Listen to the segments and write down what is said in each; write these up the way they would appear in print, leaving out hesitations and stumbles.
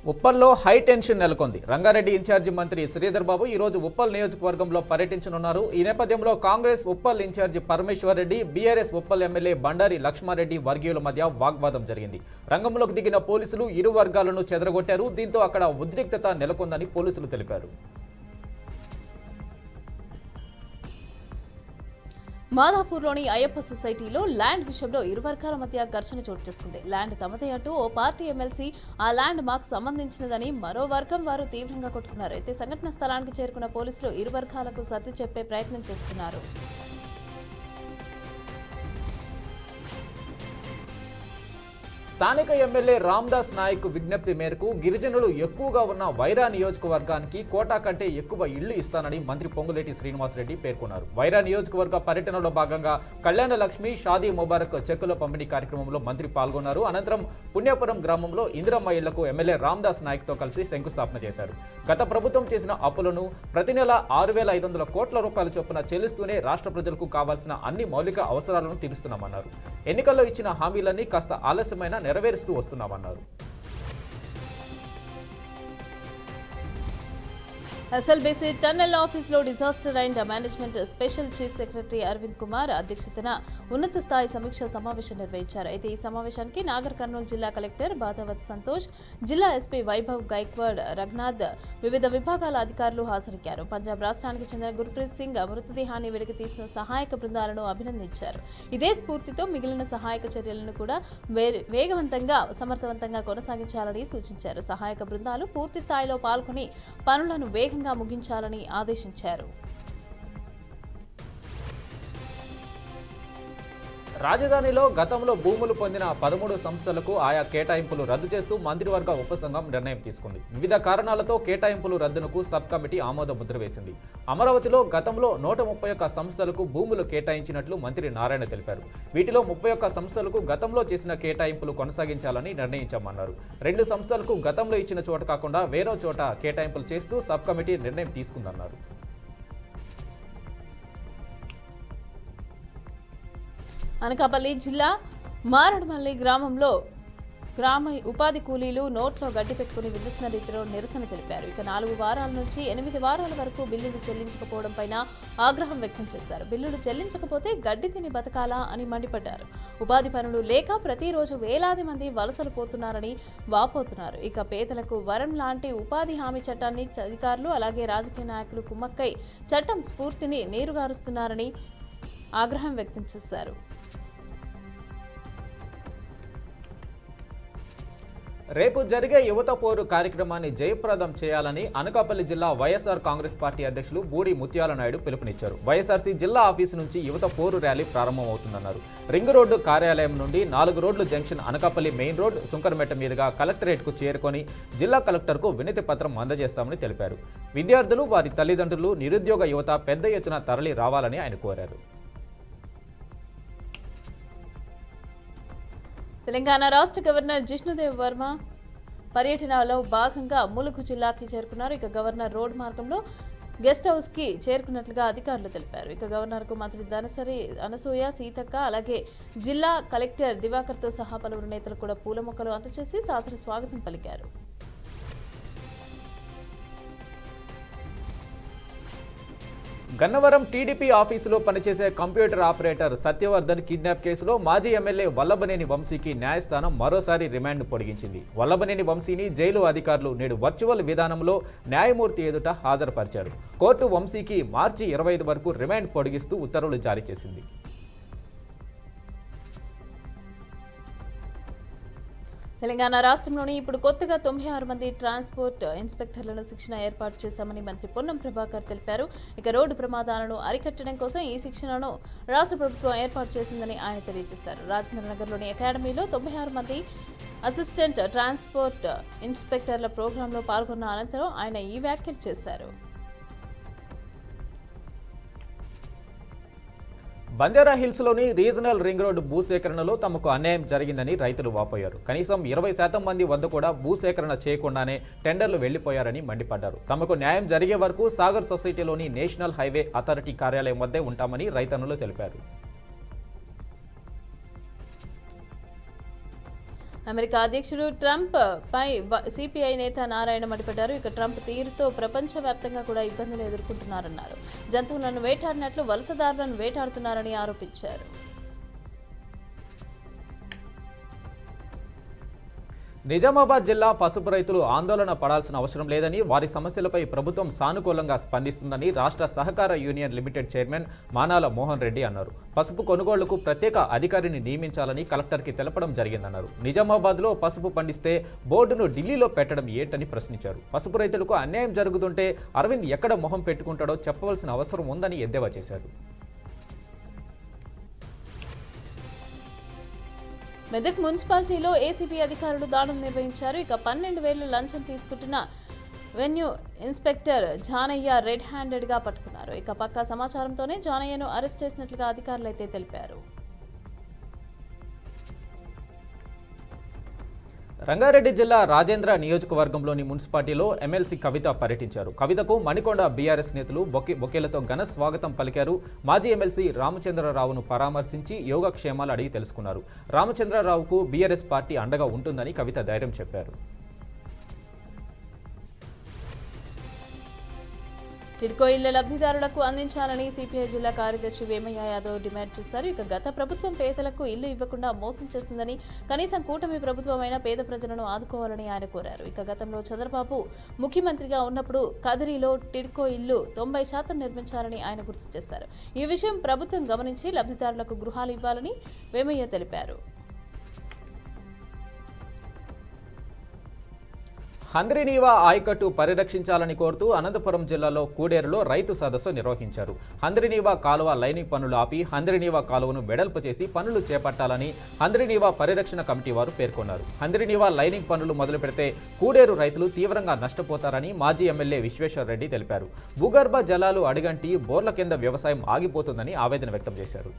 ఉప్పల్లో high tension నెలకొంది. Rangareddy incharge మంత్రి శ్రీధర్ బాబు ఈ రోజు ఉప్పల్ నియోజకవర్గంలో పర్యటించనున్నారు. ఈ నేపథ్యంలో కాంగ్రెస్ ఉప్పల్ ఇన్ఛార్జి పరమేశ్వర్ రెడ్డి, బీఆర్ఎస్ ఉప్పల్ ఎమ్మెల్యే బండారి లక్ష్మారెడ్డి వర్గీయుల మధ్య వాగ్వాదం జరిగింది. రంగంలోకి దిగిన పోలీసులు ఇరు వర్గాలను చెదరగొట్టారు. దీంతో అక్కడ ఉద్రిక్తత నెలకొందని పోలీసులు తెలిపారు. మాదాపూర్లోని అయ్యప్ప సొసైటీలో ల్యాండ్ విషయంలో ఇరు వర్గాల మధ్య ఘర్షణ చోటు చేసుకుంది. ల్యాండ్ తమదే అంటూ ఓ పార్టీ ఎమ్మెల్సీ ఆ ల్యాండ్ మాకు సంబంధించినదని మరో వర్గం వారు తీవ్రంగా కొట్టుకున్నారు. అయితే సంఘటన స్థలానికి చేరుకున్న పోలీసులు ఇరు వర్గాలకు సర్ది చెప్పే ప్రయత్నం చేస్తున్నారు. స్థానిక ఎమ్మెల్యే రామ్దాస్ నాయక్ విజ్ఞప్తి మేరకు గిరిజనులు ఎక్కువగా ఉన్న వైరా నియోజకవర్గానికి కోటా కంటే ఎక్కువ ఇళ్లు ఇస్తానని మంత్రి పొంగులేటి శ్రీనివాసరెడ్డి పేర్కొన్నారు. వైరా నియోజకవర్గ పర్యటనలో భాగంగా కళ్యాణ లక్ష్మి, షాదీ ముబారక్ చెక్కుల పంపిణీ కార్యక్రమంలో మంత్రి పాల్గొన్నారు. అనంతరం పుణ్యాపురం గ్రామంలో ఇందిరమ్మ ఇళ్లకు ఎమ్మెల్యే రామ్దాస్ నాయక్తో కలిసి శంకుస్థాపన చేశారు. గత ప్రభుత్వం చేసిన అప్పులను ప్రతి నెల 6,500 కోట్ల రూపాయల చొప్పున చెల్లిస్తూనే రాష్ట్ర ప్రజలకు కావాల్సిన అన్ని మౌలిక అవసరాలను తీరుస్తున్నామన్నారు. ఎన్నికల్లో ఇచ్చిన హామీలన్నీ కాస్త ఆలస్యమైన నెరవేరుస్తూ వస్తున్నామన్నారు. ఎస్ఎల్బీసీ టన్నెల్ ఆఫీసులో disaster and management special chief secretary Arvind Kumar అధ్యక్షతన ఉన్నత స్థాయి సమీక్ష సమావేశం నిర్వహించారు. అయితే ఈ సమావేశానికి నాగర్ కర్నూలు జిల్లా కలెక్టర్ బాధావత్ సంతోష్, జిల్లా ఎస్పీ వైభవ్ గైక్వాడ్, రఘునాథ్, వివిధ విభాగాల అధికారులు హాజరయ్యారు. పంజాబ్ రాష్ట్రానికి చెందిన గుర్ప్రీత్ సింగ్ మృతదేహాన్ని వెలికి తీసిన సహాయక బృందాలను అభినందించారు. ఇదే స్ఫూర్తితో మిగిలిన సహాయక చర్యలను కూడా వేగవంతంగా, సమర్థవంతంగా కొనసాగించాలని సూచించారు. సహాయక బృందాలు పూర్తి స్థాయిలో పాల్గొని పనులను వేగంగా ముగించాలని ఆదేశించారు. రాజధానిలో గతంలో భూములు పొందిన 13 సంస్థలకు ఆయా కేటాయింపులు రద్దు చేస్తూ మంత్రివర్గ ఉపసంఘం నిర్ణయం తీసుకుంది. వివిధ కారణాలతో కేటాయింపులు రద్దునకు సబ్ కమిటీ ఆమోద ముద్ర వేసింది. అమరావతిలో గతంలో 131 సంస్థలకు భూములు కేటాయించినట్లు మంత్రి నారాయణ తెలిపారు. వీటిలో 31 సంస్థలకు గతంలో చేసిన కేటాయింపులు కొనసాగించాలని నిర్ణయించామన్నారు. 2 సంస్థలకు గతంలో ఇచ్చిన చోట కాకుండా వేరే చోట కేటాయింపులు చేస్తూ సబ్ కమిటీ నిర్ణయం తీసుకుందన్నారు. అనకాపల్లి జిల్లా మారడమల్లి గ్రామంలో గ్రామ ఉపాధి కూలీలు నోట్లో గడ్డి పెట్టుకుని వినూత్న రీతిలో నిరసన తెలిపారు. ఇక 4 వారాల నుంచి 8 వారాల వరకు బిల్లులు చెల్లించకపోవడం పైన ఆగ్రహం వ్యక్తం చేశారు. బిల్లులు చెల్లించకపోతే గడ్డి తిని బతకాలా అని మండిపడ్డారు. ఉపాధి పనులు లేక ప్రతిరోజు వేలాది మంది వలసలు పోతున్నారని వాపోతున్నారు. ఇక పేదలకు వరం లాంటి ఉపాధి హామీ చట్టాన్ని అధికారులు అలాగే రాజకీయ నాయకులు కుమ్మక్కై చట్టం స్ఫూర్తిని నీరుగారుస్తున్నారని ఆగ్రహం వ్యక్తం చేశారు. రేపు జరిగే యువత పోరు కార్యక్రమాన్ని జయప్రదం చేయాలని అనకాపల్లి జిల్లా వైఎస్ఆర్ కాంగ్రెస్ పార్టీ అధ్యక్షులు బూడి ముత్యాల నాయుడు పిలుపునిచ్చారు. వైఎస్ఆర్సీ జిల్లా ఆఫీసు నుంచి యువత పోరు ర్యాలీ ప్రారంభమవుతుందన్నారు. రింగ్ రోడ్డు కార్యాలయం నుండి 4 రోడ్లు junction Anakapalli main road Sunkarametta మీదుగా కలెక్టరేట్కు చేరుకొని జిల్లా కలెక్టర్కు వినతి పత్రం అందజేస్తామని తెలిపారు. విద్యార్థులు, వారి తల్లిదండ్రులు, నిరుద్యోగ యువత పెద్ద ఎత్తున తరలి రావాలని ఆయన కోరారు. తెలంగాణ రాష్ట్ర గవర్నర్ జిష్ణుదేవ్ వర్మ పర్యటనలో భాగంగా ములుగు జిల్లాకి చేరుకున్నారు. ఇక గవర్నర్ రోడ్ మార్గంలో గెస్ట్ హౌస్ కి చేరుకున్నట్లుగా అధికారులు తెలిపారు. ఇక గవర్నర్ కు మంత్రి ధనసరి అనసూయ, సీతక్క అలాగే జిల్లా కలెక్టర్ దివాకర్ తో సహా పలువురు నేతలు కూడా పూల మొక్కలు అందజేసి సాదర స్వాగతం పలికారు. గన్నవరం టీడీపీ ఆఫీసులో పనిచేసే కంప్యూటర్ ఆపరేటర్ సత్యవర్ధన్ కిడ్నాప్ కేసులో మాజీ ఎమ్మెల్యే వల్లభనేని వంశీకి న్యాయస్థానం మరోసారి రిమాండ్ పొడిగించింది. వల్లభనేని వంశీని జైలు అధికారులు నేడు వర్చువల్ విధానంలో న్యాయమూర్తి ఎదుట హాజరుపరిచారు. కోర్టు వంశీకి మార్చి 25 వరకు రిమాండ్ పొడిగిస్తూ ఉత్తర్వులు జారీ చేసింది. తెలంగాణ రాష్ట్రంలోని ఇప్పుడు కొత్తగా 96 మంది ట్రాన్స్పోర్ట్ ఇన్స్పెక్టర్లను శిక్షణ ఏర్పాటు చేశామని మంత్రి పొన్నం ప్రభాకర్ తెలిపారు. ఇక రోడ్డు ప్రమాదాలను అరికట్టడం కోసం ఈ శిక్షణను రాష్ట్ర ప్రభుత్వం ఏర్పాటు చేసిందని ఆయన తెలియజేశారు. రాజేంద్ర నగర్లోని అకాడమీలో 96 మంది అసిస్టెంట్ ట్రాన్స్పోర్ట్ ఇన్స్పెక్టర్ల ప్రోగ్రాంలో పాల్గొన్న అనంతరం ఆయన ఈ వ్యాఖ్యలు చేశారు. బంజారా హిల్స్లోని రీజనల్ రింగ్ రోడ్డు భూసేకరణలో తమకు అన్యాయం జరిగిందని రైతులు వాపోయారు. కనీసం 20% మంది వద్ద కూడా భూసేకరణ చేయకుండానే టెండర్లు వెళ్లిపోయారని మండిపడ్డారు. తమకు న్యాయం జరిగే వరకు సాగర్ సొసైటీలోని నేషనల్ హైవే అథారిటీ కార్యాలయం వద్దే ఉంటామని రైతన్నులు తెలిపారు. అమెరికా అధ్యక్షుడు ట్రంప్ పై సిపిఐ నేత నారాయణ మండిపడ్డారు. ఇక ట్రంప్ తీరుతో ప్రపంచవ్యాప్తంగా కూడా ఇబ్బందులు ఎదుర్కొంటున్నారన్నారు. జంతువులను వేటాడినట్లు వలసదారులను వేటాడుతున్నారని ఆరోపించారు. నిజామాబాద్ జిల్లా పసుపు రైతులు ఆందోళన పడాల్సిన అవసరం లేదని, వారి సమస్యలపై ప్రభుత్వం సానుకూలంగా స్పందిస్తుందని రాష్ట్ర సహకార union limited chairman Manala Mohan Reddy అన్నారు. పసుపు కొనుగోళ్లకు ప్రత్యేక అధికారిని నియమించాలని కలెక్టర్కి తెలపడం జరిగిందన్నారు. నిజామాబాద్లో పసుపు పండిస్తే బోర్డును ఢిల్లీలో పెట్టడం ఏంటని ప్రశ్నించారు. పసుపు రైతులకు అన్యాయం జరుగుతుంటే అరవింద్ ఎక్కడ మొహం పెట్టుకుంటాడో చెప్పవలసిన అవసరం ఉందని ఎద్దేవా చేశారు. మెదక్ మున్సిపాలిటీలో ఏసీబీ అధికారులు దాడులు నిర్వహించారు. ఇక 12,000 లంచం తీసుకుంటున్న వెన్యూ ఇన్స్పెక్టర్ జానయ్య రెడ్ హ్యాండెడ్గా పట్టుకున్నారు. ఇక పక్కా సమాచారంతోనే జానయ్యను అరెస్ట్ చేసినట్లుగా అధికారులు అయితే తెలిపారు. రంగారెడ్డి జిల్లా రాజేంద్ర నియోజకవర్గంలోని మున్సిపాలిటీలో ఎమ్మెల్సీ కవిత పర్యటించారు. కవితకు మణికొండ బీఆర్ఎస్ నేతలు బొకేలతో ఘన స్వాగతం పలికారు. మాజీ ఎమ్మెల్సీ రామచంద్రరావును పరామర్శించి యోగక్షేమాలు అడిగి తెలుసుకున్నారు. రామచంద్రరావుకు బీఆర్ఎస్ పార్టీ అండగా ఉంటుందని కవిత ధైర్యం చెప్పారు. టిడ్కో ఇళ్ల లబ్ధిదారులకు అందించాలని సిపిఐ జిల్లా కార్యదర్శి వేమయ్య యాదవ్ డిమాండ్ చేశారు. ఇక గత ప్రభుత్వం పేదలకు ఇల్లు ఇవ్వకుండా మోసం చేసిందని, కనీసం కూటమి ప్రభుత్వమైన పేద ప్రజలను ఆదుకోవాలని ఆయన కోరారు. ఇక గతంలో చంద్రబాబు ముఖ్యమంత్రిగా ఉన్నప్పుడు కదిరిలో టిడ్కో ఇల్లు 90% నిర్మించాలని ఆయన గుర్తు చేశారు. ఈ విషయం ప్రభుత్వం గమనించి లబ్ధిదారులకు గృహాలు ఇవ్వాలని వేమయ్య తెలిపారు. హంద్రినీవా ఆయకట్టు పరిరక్షించాలని కోరుతూ అనంతపురం జిల్లాలో కూడేరులో రైతు సదస్సు నిర్వహించారు. హంద్రినీవా కాలువ లైనింగ్ పనులు ఆపి హంద్రినీవా కాలువను వెడల్పు చేసి పనులు చేపట్టాలని హంద్రినీవా పరిరక్షణ కమిటీ వారు పేర్కొన్నారు. హంద్రినీవా లైనింగ్ పనులు మొదలు పెడితే కూడేరు రైతులు తీవ్రంగా నష్టపోతారని మాజీ ఎమ్మెల్యే విశ్వేశ్వర్ రెడ్డి తెలిపారు. భూగర్భ జలాలు అడిగంటి బోర్ల కింద వ్యవసాయం ఆగిపోతుందని ఆవేదన వ్యక్తం చేశారు.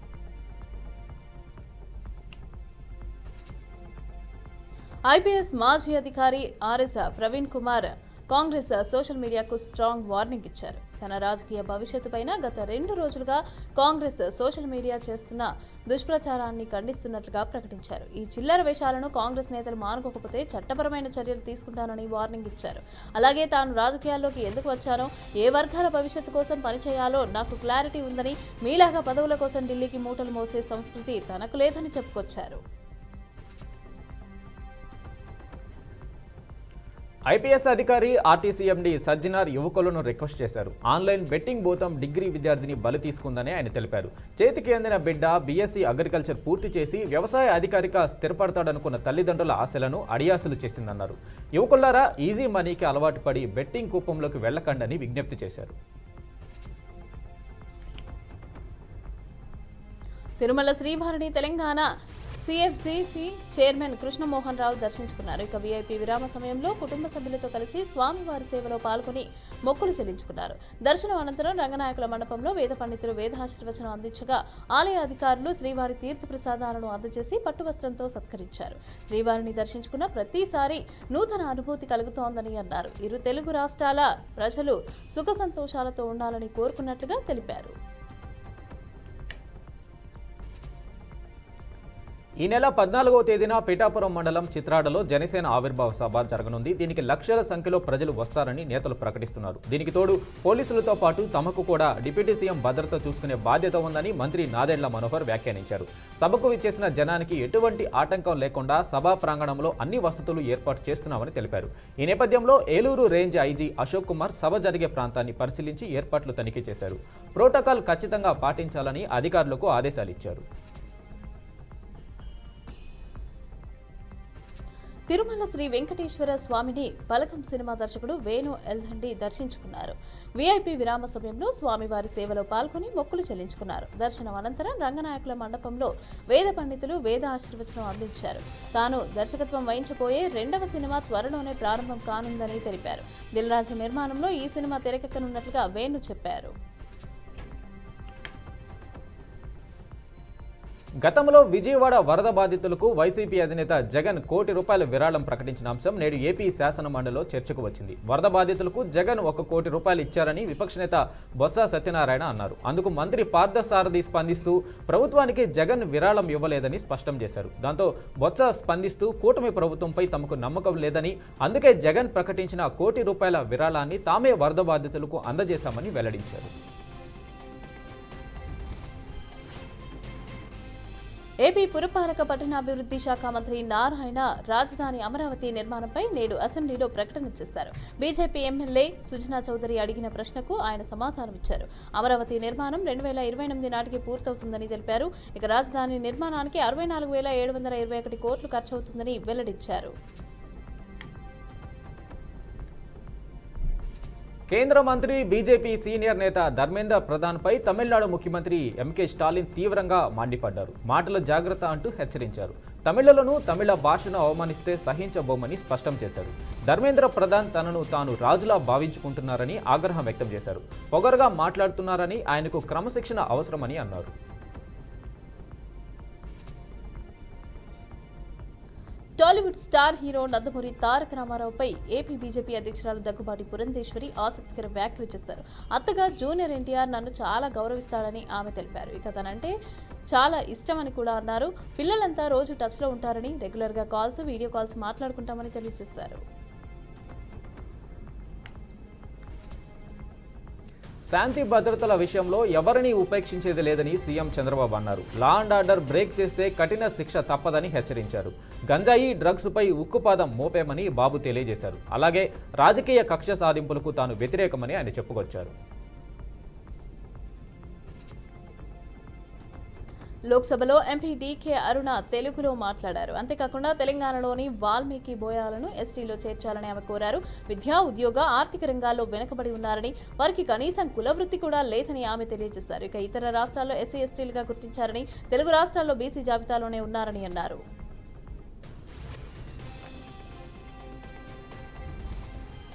ఐపీఎస్ మాజీ అధికారి ఆర్ఎస్ ప్రవీణ్ కుమార్ కాంగ్రెస్ సోషల్ మీడియాకు స్ట్రాంగ్ వార్నింగ్ ఇచ్చారు. తన రాజకీయ భవిష్యత్తుపైన గత 2 రోజులుగా కాంగ్రెస్ సోషల్ మీడియా చేస్తున్న దుష్ప్రచారాన్ని ఖండిస్తున్నట్లుగా ప్రకటించారు. ఈ చిల్లర వేషాలను కాంగ్రెస్ నేతలు మానుకోకపోతే చట్టపరమైన చర్యలు తీసుకుంటానని వార్నింగ్ ఇచ్చారు. అలాగే తాను రాజకీయాల్లోకి ఎందుకు వచ్చానో, ఏ వర్గాల భవిష్యత్తు కోసం పనిచేయాలో నాకు క్లారిటీ ఉందని, మీలాగా పదవుల కోసం ఢిల్లీకి మూటలు మోసే సంస్కృతి తనకు లేదని చెప్పుకొచ్చారు. ఐపీఎస్ అధికారి ఆర్టీసీ ఎండీ సజ్జనార్ యువకులను రిక్వెస్ట్ చేశారు. ఆన్లైన్ బెట్టింగ్ భూతం డిగ్రీ విద్యార్థిని బలి తీసుకుందని ఆయన తెలిపారు. చేతికి అందిన బిడ్డ బీఎస్సీ అగ్రికల్చర్ పూర్తి చేసి వ్యవసాయ అధికారిగా స్థిరపడతాడనుకున్న తల్లిదండ్రుల ఆశలను అడియాసలు చేసిందన్నారు. యువకులారా ఈజీ మనీకి అలవాటు పడి బెట్టింగ్ కూపంలోకి వెళ్లకండని విజ్ఞప్తి చేశారు. తిరుమల శ్రీవారిని తెలంగాణ సిఎఫ్జిసి చైర్మన్ కృష్ణమోహన్ రావు దర్శించుకున్నారు. ఇక వీఐపీ విరామ సమయంలో కుటుంబ సభ్యులతో కలిసి స్వామివారి సేవలో పాల్గొని మొక్కులు చెల్లించుకున్నారు. దర్శనం అనంతరం రంగనాయకుల మండపంలో వేద పండితులు వేదాశీర్వచనం అందించగా ఆలయ అధికారులు శ్రీవారి తీర్థ ప్రసాదాలను అందజేసి పట్టువస్త్రంతో సత్కరించారు. శ్రీవారిని దర్శించుకున్న ప్రతిసారి నూతన అనుభూతి కలుగుతోందని అన్నారు. ఇరు తెలుగు రాష్ట్రాల ప్రజలు సుఖ సంతోషాలతో ఉండాలని కోరుకున్నట్లుగా తెలిపారు. ఈ నెల 14వ తేదీన పిఠాపురం మండలం చిత్రాడలో జనసేన ఆవిర్భావ సభ జరగనుంది. దీనికి లక్షల సంఖ్యలో ప్రజలు వస్తారని నేతలు ప్రకటిస్తున్నారు. దీనికి తోడు పోలీసులతో పాటు తమకు కూడా డిప్యూటీ సీఎం భద్రత చూసుకునే బాధ్యత ఉందని మంత్రి నాదెండ్ల మనోహర్ వ్యాఖ్యానించారు. సభకు విచ్చేసిన జనానికి ఎటువంటి ఆటంకం లేకుండా సభా ప్రాంగణంలో అన్ని వసతులు ఏర్పాటు చేస్తున్నామని తెలిపారు. ఈ నేపథ్యంలో ఏలూరు రేంజ్ ఐజీ అశోక్ కుమార్ సభ జరిగే ప్రాంతాన్ని పరిశీలించి ఏర్పాట్లు తనిఖీ చేశారు. ప్రోటోకాల్ ఖచ్చితంగా పాటించాలని అధికారులకు ఆదేశాలు ఇచ్చారు. తిరుమల శ్రీ వెంకటేశ్వర స్వామిని పలకం సినిమా దర్శకుడు వేణు ఎల్దండి దర్శించుకున్నారు. వీఐపీ విరామ సమయంలో స్వామివారి సేవలో పాల్గొని మొక్కులు చెల్లించుకున్నారు. దర్శనం అనంతరం రంగనాయకుల మండపంలో వేద పండితులు వేద ఆశీర్వచనం అందించారు. తాను దర్శకత్వం వహించబోయే 2వ సినిమా త్వరలోనే ప్రారంభం కానుందని తెలిపారు. దిల్ రాజు నిర్మాణంలో ఈ సినిమా తెరకెక్కనున్నట్లుగా వేణు చెప్పారు. గతంలో విజయవాడ వరద బాధితులకు వైసీపీ అధినేత జగన్ ₹1 కోటి విరాళం ప్రకటించిన అంశం నేడు ఏపీ శాసన మండలిలో చర్చకు వచ్చింది. వరద బాధితులకు జగన్ ₹1 కోటి ఇచ్చారని విపక్ష నేత బొత్స సత్యనారాయణ అన్నారు. అందుకు మంత్రి పార్థసారథి స్పందిస్తూ ప్రభుత్వానికి జగన్ విరాళం ఇవ్వలేదని స్పష్టం చేశారు. దాంతో బొత్స స్పందిస్తూ కూటమి ప్రభుత్వంపై తమకు నమ్మకం లేదని, అందుకే జగన్ ప్రకటించిన ₹1 కోటి విరాళాన్ని తామే వరద బాధితులకు అందజేశామని వెల్లడించారు. ఏపీ పురపాలక పట్టణాభివృద్ధి శాఖ మంత్రి నారాయణ రాజధాని అమరావతి నిర్మాణంపై నేడు అసెంబ్లీలో ప్రకటన చేశారు. బీజేపీ ఎమ్మెల్యే సుజనా చౌదరి అడిగిన ప్రశ్నకు ఆయన సమాధానమిచ్చారు. అమరావతి నిర్మాణం 2028 నాటికి పూర్తవుతుందని తెలిపారు. ఇక రాజధాని నిర్మాణానికి 64,721 కోట్లు ఖర్చవుతుందని వెల్లడించారు. కేంద్ర మంత్రి బీజేపీ సీనియర్ నేత ధర్మేంద్ర ప్రధాన్పై తమిళనాడు ముఖ్యమంత్రి ఎంకే స్టాలిన్ తీవ్రంగా మండిపడ్డారు. మాటల జాగ్రత్త అంటూ హెచ్చరించారు. తమిళులను, తమిళ భాషను అవమానిస్తే సహించబోమని స్పష్టం చేశారు. ధర్మేంద్ర ప్రధాన్ తనను తాను రాజులా భావించుకుంటున్నారని ఆగ్రహం వ్యక్తం చేశారు. పొగరుగా మాట్లాడుతున్నారని, ఆయనకు క్రమశిక్షణ అవసరమని అన్నారు. Tollywood star hero Nandamuri Taraka రామారావుపై AP BJP అధ్యక్షురాలు దగ్గుబాటి పురంధేశ్వరి ఆసక్తికర వ్యాఖ్యలు చేశారు. అత్తగా జూనియర్ ఎన్టీఆర్ నన్ను చాలా గౌరవిస్తాడని ఆమె తెలిపారు. ఇక తనంటే చాలా ఇష్టమని కూడా అన్నారు. పిల్లలంతా రోజు టచ్లో ఉంటారని, రెగ్యులర్గా కాల్స్, వీడియో కాల్స్ మాట్లాడుకుంటామని తెలియజేశారు. శాంతి భద్రతల విషయంలో ఎవరినీ ఉపేక్షించేది లేదని సీఎం చంద్రబాబు అన్నారు. లా అండ్ ఆర్డర్ బ్రేక్ చేస్తే కఠిన శిక్ష తప్పదని హెచ్చరించారు. గంజాయి, డ్రగ్స్పై ఉక్కుపాదం మోపేమని బాబు తెలియజేశారు. అలాగే రాజకీయ కక్ష సాధింపులకు తాను వ్యతిరేకమని ఆయన చెప్పుకొచ్చారు. లోక్సభలో ఎంపీ డీకే అరుణ తెలుగులో మాట్లాడారు. అంతేకాకుండా తెలంగాణలోని వాల్మీకి బోయాలను ఎస్టీలో చేర్చాలని ఆమె కోరారు. విద్యా, ఉద్యోగ, ఆర్థిక రంగాల్లో వెనుకబడి ఉన్నారని, వారికి కనీసం కులవృత్తి కూడా లేదని ఆమె తెలియజేశారు. ఇక ఇతర రాష్ట్రాల్లో ఎస్సీ, ఎస్టీలుగా గుర్తించారని, తెలుగు రాష్ట్రాల్లో బీసీ జాబితాలోనే ఉన్నారని అన్నారు.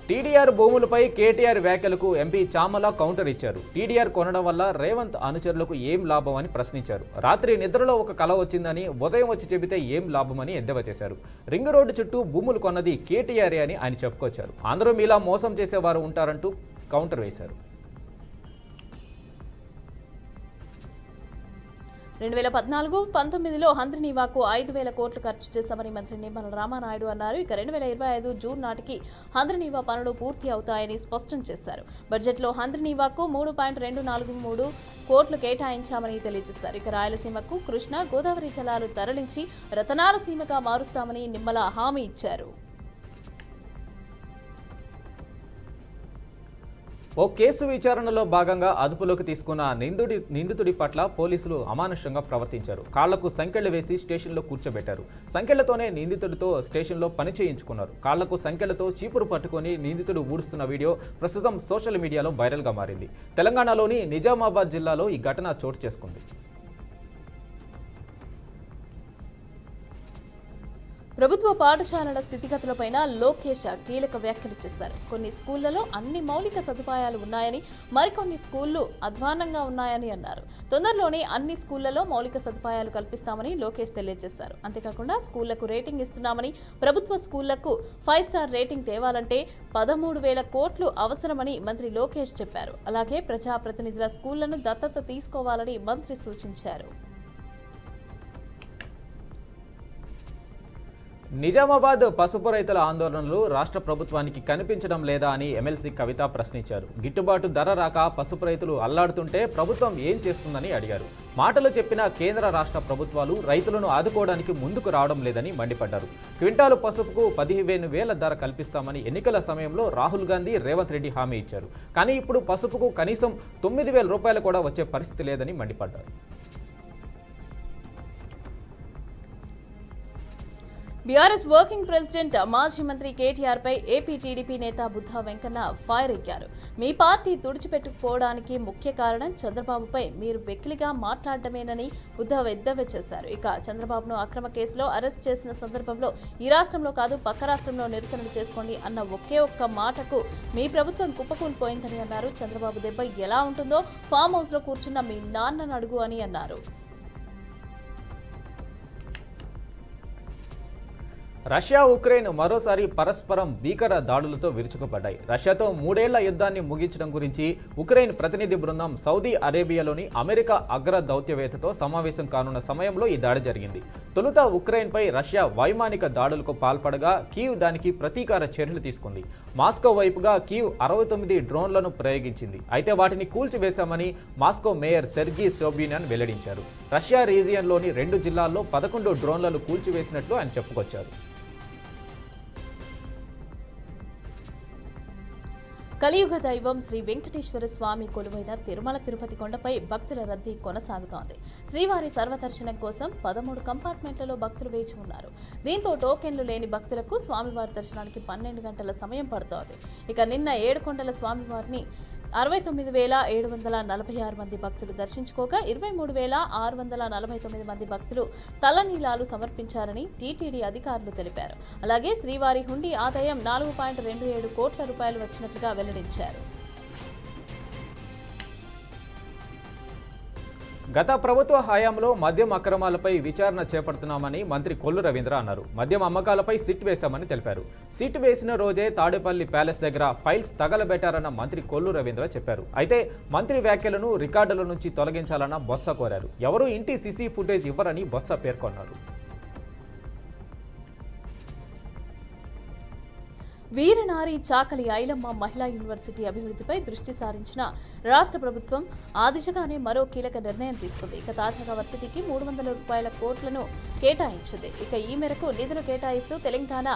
టీడీఆర్ భూములపై కేటీఆర్ వ్యాఖ్యలకు ఎంపీ చామల కౌంటర్ ఇచ్చారు. టీడీఆర్ కొనడం వల్ల రేవంత్ అనుచరులకు ఏం లాభం అని ప్రశ్నించారు. రాత్రి నిద్రలో ఒక కల వచ్చిందని, ఉదయం వచ్చి చెబితే ఏం లాభమని ఎద్దేవా చేశారు. రింగ్ రోడ్డు చుట్టూ భూములు కొన్నది కేటీఆర్ అని ఆయన చెప్పుకొచ్చారు. అందరూ మీలా మోసం చేసేవారు ఉంటారంటూ కౌంటర్ వేశారు. 2014-19లో హంద్రినీవాకు 5,000 కోట్లు ఖర్చు చేశామని మంత్రి నిమ్మల రామానాయుడు అన్నారు. ఇక 2025 జూన్ నాటికి హంద్రినీవా పనులు పూర్తి అవుతాయని స్పష్టం చేశారు. బడ్జెట్లో హంద్రినీవాకు 3.243 కోట్లు కేటాయించామని తెలియజేశారు. ఇక రాయలసీమకు కృష్ణా, గోదావరి జలాలు తరలించి రతనాల సీమగా మారుస్తామని నిమ్మల హామీ ఇచ్చారు. ఓ కేసు విచారణలో భాగంగా అదుపులోకి తీసుకున్న నిందితుడి పట్ల పోలీసులు అమానుషంగా ప్రవర్తించారు. కాళ్లకు సంకెళ్లు వేసి స్టేషన్లో కూర్చోబెట్టారు. సంకెళ్లతోనే నిందితుడితో స్టేషన్లో పని చేయించుకున్నారు. కాళ్లకు సంకెళ్లతో చీపురు పట్టుకొని నిందితుడు ఊడుస్తున్న వీడియో ప్రస్తుతం సోషల్ మీడియాలో వైరల్గా మారింది. తెలంగాణలోని నిజామాబాద్ జిల్లాలో ఈ ఘటన చోటు చేసుకుంది. ప్రభుత్వ పాఠశాలల స్థితిగతులపైన లోకేష్ కీలక వ్యాఖ్యలు చేశారు. కొన్ని స్కూళ్లలో అన్ని మౌలిక సదుపాయాలు ఉన్నాయని, మరికొన్ని స్కూళ్లు అధ్వాన్నంగా ఉన్నాయని అన్నారు. తొందరలోనే అన్ని స్కూళ్లలో మౌలిక సదుపాయాలు కల్పిస్తామని లోకేష్ తెలియజేశారు. అంతేకాకుండా స్కూళ్లకు రేటింగ్ ఇస్తున్నామని, ప్రభుత్వ స్కూళ్లకు 5 స్టార్ రేటింగ్ తేవాలంటే 13,000 కోట్లు అవసరమని మంత్రి లోకేష్ చెప్పారు. అలాగే ప్రజాప్రతినిధుల స్కూళ్లను దత్తత తీసుకోవాలని మంత్రి సూచించారు. నిజామాబాద్ పసుపు రైతుల ఆందోళనలు రాష్ట్ర ప్రభుత్వానికి కనిపించడం లేదా అని ఎమ్మెల్సీ కవిత ప్రశ్నించారు. గిట్టుబాటు ధర రాక పసుపు రైతులు అల్లాడుతుంటే ప్రభుత్వం ఏం చేస్తుందని అడిగారు. మాటలు చెప్పిన కేంద్ర రాష్ట్ర ప్రభుత్వాలు రైతులను ఆదుకోవడానికి ముందుకు రావడం లేదని మండిపడ్డారు. క్వింటాలు పసుపుకు 15,000 ధర కల్పిస్తామని ఎన్నికల సమయంలో రాహుల్ గాంధీ, రేవంత్ రెడ్డి హామీ ఇచ్చారు. కానీ ఇప్పుడు పసుపుకు కనీసం 9,000 రూపాయలు కూడా వచ్చే పరిస్థితి లేదని మండిపడ్డారు. బీఆర్ఎస్ వర్కింగ్ ప్రెసిడెంట్ మాజీ మంత్రి కేటీఆర్ పై ఏపీ టీడీపీ నేత బుద్ధా వెంకన్న ఫైర్ ఎక్కారు. మీ పార్టీ తుడిచిపెట్టుకుపోవడానికి ముఖ్య కారణం చంద్రబాబుపై మీరు వెకిలిగా మాట్లాడటమేనని బుద్ధా ఎద్దేవా చేశారు. ఇక చంద్రబాబును అక్రమ కేసులో అరెస్ట్ చేసిన సందర్భంలో ఈ రాష్ట్రంలో కాదు పక్క రాష్ట్రంలో నిరసనలు చేసుకోండి అన్న ఒకే ఒక్క మాటకు మీ ప్రభుత్వం కుప్పకూలిపోయిందని అన్నారు. చంద్రబాబు దెబ్బ ఎలా ఉంటుందో ఫామ్ హౌస్ లో కూర్చున్న మీ నాన్నను అడుగు అని అన్నారు. రష్యా ఉక్రెయిన్ మరోసారి పరస్పరం భీకర దాడులతో విరుచుకుపడ్డాయి. రష్యాతో 3 ఏళ్ల యుద్ధాన్ని ముగించడం గురించి ఉక్రెయిన్ ప్రతినిధి బృందం సౌదీ అరేబియాలోని అమెరికా అగ్ర దౌత్యవేత్తతో సమావేశం కానున్న సమయంలో ఈ దాడి జరిగింది. తొలుత ఉక్రెయిన్పై రష్యా వైమానిక దాడులకు పాల్పడగా కీవ్ దానికి ప్రతీకార చర్యలు తీసుకుంది. మాస్కో వైపుగా కీవ్ 69 డ్రోన్లను ప్రయోగించింది. అయితే వాటిని కూల్చివేశామని మాస్కో మేయర్ సెర్గీ సోబియాన్ వెల్లడించారు. రష్యా రీజియన్లోని 2 జిల్లాల్లో 11 డ్రోన్లను కూల్చివేసినట్లు ఆయన చెప్పుకొచ్చారు. కలియుగ దైవం శ్రీ వెంకటేశ్వర స్వామి కొలువైన తిరుమల తిరుపతి కొండపై భక్తుల రద్దీ కొనసాగుతోంది. శ్రీవారి సర్వదర్శనం కోసం 13 కంపార్ట్మెంట్లలో భక్తులు వేచి ఉన్నారు. దీంతో టోకెన్లు లేని భక్తులకు స్వామివారి దర్శనానికి 12 గంటల సమయం పడుతోంది. ఇక నిన్న ఏడుకొండల స్వామివారిని 69,746 మంది భక్తులు దర్శించుకోగా 23,649 మంది భక్తులు తలనీలాలు సమర్పించారని టీటీడీ అధికారులు తెలిపారు. అలాగే శ్రీవారి హుండీ ఆదాయం 4.27 కోట్ల రూపాయలు వచ్చినట్లుగా వెల్లడించారు. గత ప్రభుత్వ హయాంలో మద్యం అక్రమాలపై విచారణ చేపడుతున్నామని మంత్రి కొల్లు రవీంద్ర అన్నారు. మద్యం అమ్మకాలపై సిట్ వేశామని తెలిపారు. సిట్ వేసిన రోజే తాడేపల్లి ప్యాలెస్ దగ్గర ఫైల్స్ తగలబెట్టారన్న మంత్రి కొల్లు రవీంద్ర చెప్పారు. అయితే మంత్రి వ్యాఖ్యలను రికార్డుల నుంచి తొలగించాలన్న బొత్స కోరారు. ఎవరూ ఇంటి సీసీ ఫుటేజ్ ఇవ్వరని బొత్స పేర్కొన్నారు. వీరనారి చాకలి ఐలమ్మ మహిళా యూనివర్సిటీ అభివృద్ధిపై దృష్టి సారించిన రాష్ట్ర ప్రభుత్వం ఆ దిశగానే మరో కీలక నిర్ణయం తీసుకుంది. ఇక తాజాగా వర్సిటీకి 300 కోట్లను కేటాయించింది. ఇక ఈ మేరకు నిధులు కేటాయిస్తూ తెలంగాణ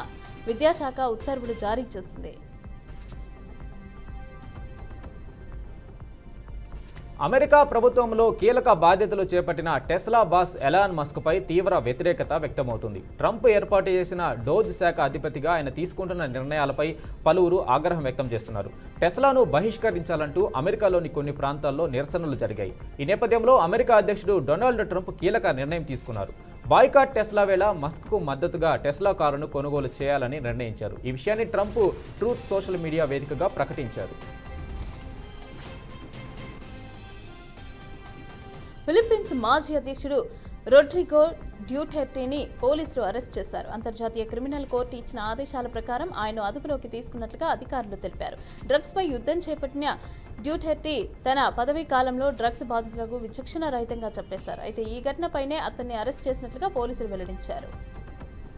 విద్యాశాఖ ఉత్తర్వులు జారీ చేసింది. అమెరికా ప్రభుత్వంలో కీలక బాధ్యతలు చేపట్టిన టెస్లా బాస్ ఎలాన్ మస్క్పై తీవ్ర వ్యతిరేకత వ్యక్తమవుతుంది. ట్రంప్ ఏర్పాటు చేసిన డోజ్ శాఖ అధిపతిగా ఆయన తీసుకుంటున్న నిర్ణయాలపై పలువురు ఆగ్రహం వ్యక్తం చేస్తున్నారు. టెస్లాను బహిష్కరించాలంటూ అమెరికాలోని కొన్ని ప్రాంతాల్లో నిరసనలు జరిగాయి. ఈ నేపథ్యంలో అమెరికా అధ్యక్షుడు డొనాల్డ్ ట్రంప్ కీలక నిర్ణయం తీసుకున్నారు. బాయ్కాట్ టెస్లా వేళ మస్క్కు మద్దతుగా టెస్లా కారును కొనుగోలు చేయాలని నిర్ణయించారు. ఈ విషయాన్ని ట్రంప్ ట్రూత్ సోషల్ మీడియా వేదికగా ప్రకటించారు. ఫిలిప్పీన్స్ మాజీ అధ్యక్షుడు రొడ్రిగో డ్యూటెర్టేని పోలీసులు అరెస్ట్ చేశారు. అంతర్జాతీయ క్రిమినల్ కోర్టు ఇచ్చిన ఆదేశాల ప్రకారం ఆయన అదుపులోకి తీసుకున్నట్లుగా అధికారులు తెలిపారు. డ్రగ్స్పై యుద్ధం చేపట్టిన డ్యూటెర్టే తన పదవీ కాలంలో డ్రగ్స్ బాధితులకు విచక్షణ రహితంగా చెప్పేశారు. అయితే ఈ ఘటనపైనే అతన్ని అరెస్ట్ చేసినట్లుగా పోలీసులు వెల్లడించారు.